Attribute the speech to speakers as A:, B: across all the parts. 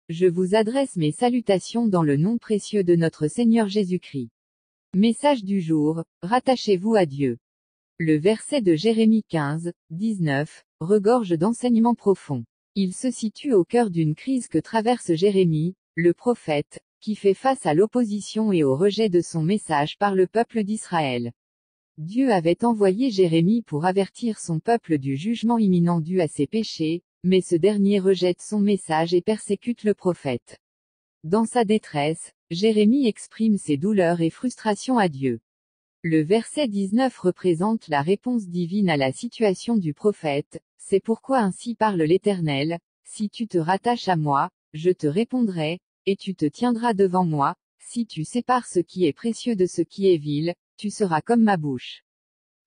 A: Je vous adresse mes salutations dans le nom précieux de notre Seigneur Jésus-Christ. Message du jour, rattachez-vous à Dieu. Le verset de Jérémie 15, 19, regorge d'enseignements profonds. Il se situe au cœur d'une crise que traverse Jérémie, le prophète, qui fait face à l'opposition et au rejet de son message par le peuple d'Israël. Dieu avait envoyé Jérémie pour avertir son peuple du jugement imminent dû à ses péchés, mais ce dernier rejette son message et persécute le prophète. Dans sa détresse, Jérémie exprime ses douleurs et frustrations à Dieu. Le verset 19 représente la réponse divine à la situation du prophète, c'est pourquoi ainsi parle l'Éternel, si tu te rattaches à moi, je te répondrai, et tu te tiendras devant moi, si tu sépares ce qui est précieux de ce qui est vil, tu seras comme ma bouche.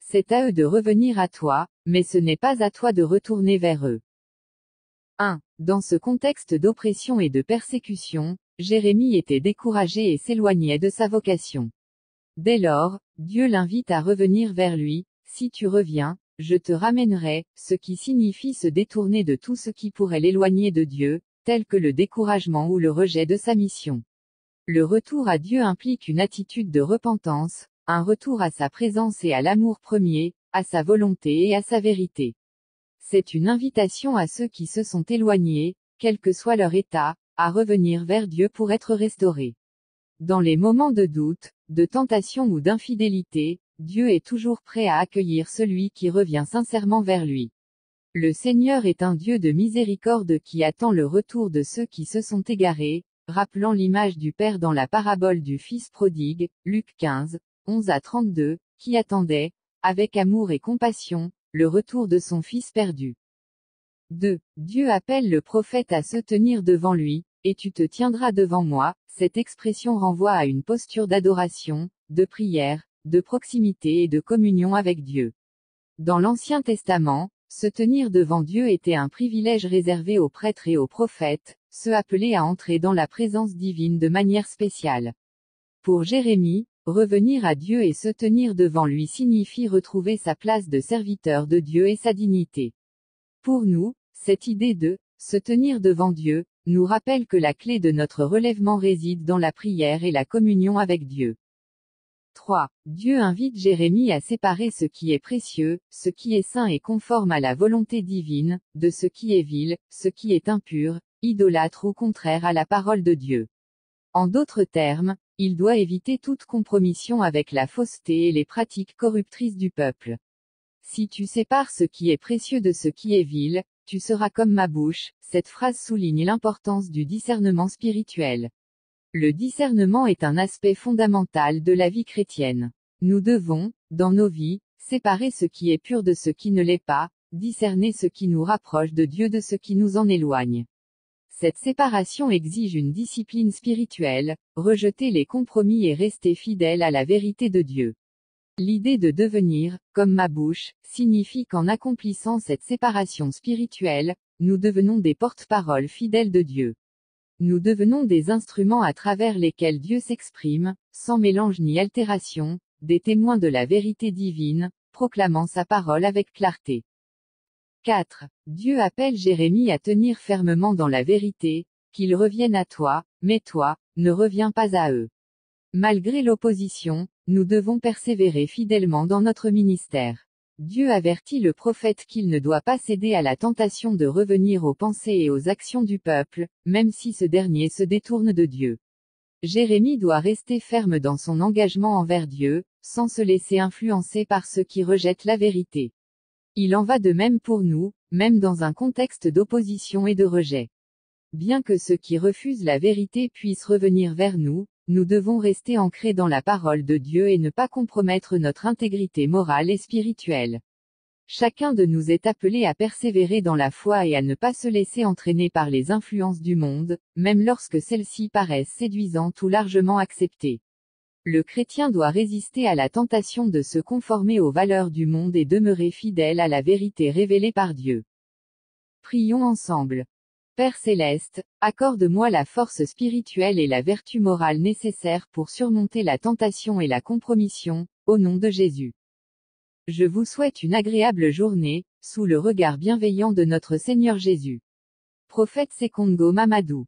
A: C'est à eux de revenir à toi, mais ce n'est pas à toi de retourner vers eux. 1. Dans ce contexte d'oppression et de persécution, Jérémie était découragé et s'éloignait de sa vocation. Dès lors, Dieu l'invite à revenir vers lui, si tu reviens, je te ramènerai, ce qui signifie se détourner de tout ce qui pourrait l'éloigner de Dieu, tel que le découragement ou le rejet de sa mission. Le retour à Dieu implique une attitude de repentance, un retour à sa présence et à l'amour premier, à sa volonté et à sa vérité. C'est une invitation à ceux qui se sont éloignés, quel que soit leur état, à revenir vers Dieu pour être restaurés. Dans les moments de doute, de tentation ou d'infidélité, Dieu est toujours prêt à accueillir celui qui revient sincèrement vers lui. Le Seigneur est un Dieu de miséricorde qui attend le retour de ceux qui se sont égarés, rappelant l'image du Père dans la parabole du Fils prodigue, Luc 15, 11 à 32, qui attendait, avec amour et compassion, le retour de son Fils perdu. 2. Dieu appelle le prophète à se tenir devant lui, et tu te tiendras devant moi. Cette expression renvoie à une posture d'adoration, de prière, de proximité et de communion avec Dieu. Dans l'Ancien Testament, se tenir devant Dieu était un privilège réservé aux prêtres et aux prophètes, ceux appelés à entrer dans la présence divine de manière spéciale. Pour Jérémie, revenir à Dieu et se tenir devant lui signifie retrouver sa place de serviteur de Dieu et sa dignité. Pour nous, cette idée de se tenir devant Dieu nous rappelle que la clé de notre relèvement réside dans la prière et la communion avec Dieu. 3. Dieu invite Jérémie à séparer ce qui est précieux, ce qui est saint et conforme à la volonté divine, de ce qui est vil, ce qui est impur, idolâtre ou contraire à la parole de Dieu. En d'autres termes, il doit éviter toute compromission avec la fausseté et les pratiques corruptrices du peuple. Si tu sépares ce qui est précieux de ce qui est vil, tu seras comme ma bouche. Cette phrase souligne l'importance du discernement spirituel. Le discernement est un aspect fondamental de la vie chrétienne. Nous devons, dans nos vies, séparer ce qui est pur de ce qui ne l'est pas, discerner ce qui nous rapproche de Dieu de ce qui nous en éloigne. Cette séparation exige une discipline spirituelle, rejeter les compromis et rester fidèle à la vérité de Dieu. L'idée de devenir, comme ma bouche, signifie qu'en accomplissant cette séparation spirituelle, nous devenons des porte-paroles fidèles de Dieu. Nous devenons des instruments à travers lesquels Dieu s'exprime, sans mélange ni altération, des témoins de la vérité divine, proclamant sa parole avec clarté. 4. Dieu appelle Jérémie à tenir fermement dans la vérité, qu'ils reviennent à toi, mais toi, ne reviens pas à eux. Malgré l'opposition, nous devons persévérer fidèlement dans notre ministère. Dieu avertit le prophète qu'il ne doit pas céder à la tentation de revenir aux pensées et aux actions du peuple, même si ce dernier se détourne de Dieu. Jérémie doit rester ferme dans son engagement envers Dieu, sans se laisser influencer par ceux qui rejettent la vérité. Il en va de même pour nous, même dans un contexte d'opposition et de rejet. Bien que ceux qui refusent la vérité puissent revenir vers nous, nous devons rester ancrés dans la parole de Dieu et ne pas compromettre notre intégrité morale et spirituelle. Chacun de nous est appelé à persévérer dans la foi et à ne pas se laisser entraîner par les influences du monde, même lorsque celles-ci paraissent séduisantes ou largement acceptées. Le chrétien doit résister à la tentation de se conformer aux valeurs du monde et demeurer fidèle à la vérité révélée par Dieu. Prions ensemble. Père céleste, accorde-moi la force spirituelle et la vertu morale nécessaires pour surmonter la tentation et la compromission, au nom de Jésus. Je vous souhaite une agréable journée, sous le regard bienveillant de notre Seigneur Jésus. Prophète Sekongo Mamadou.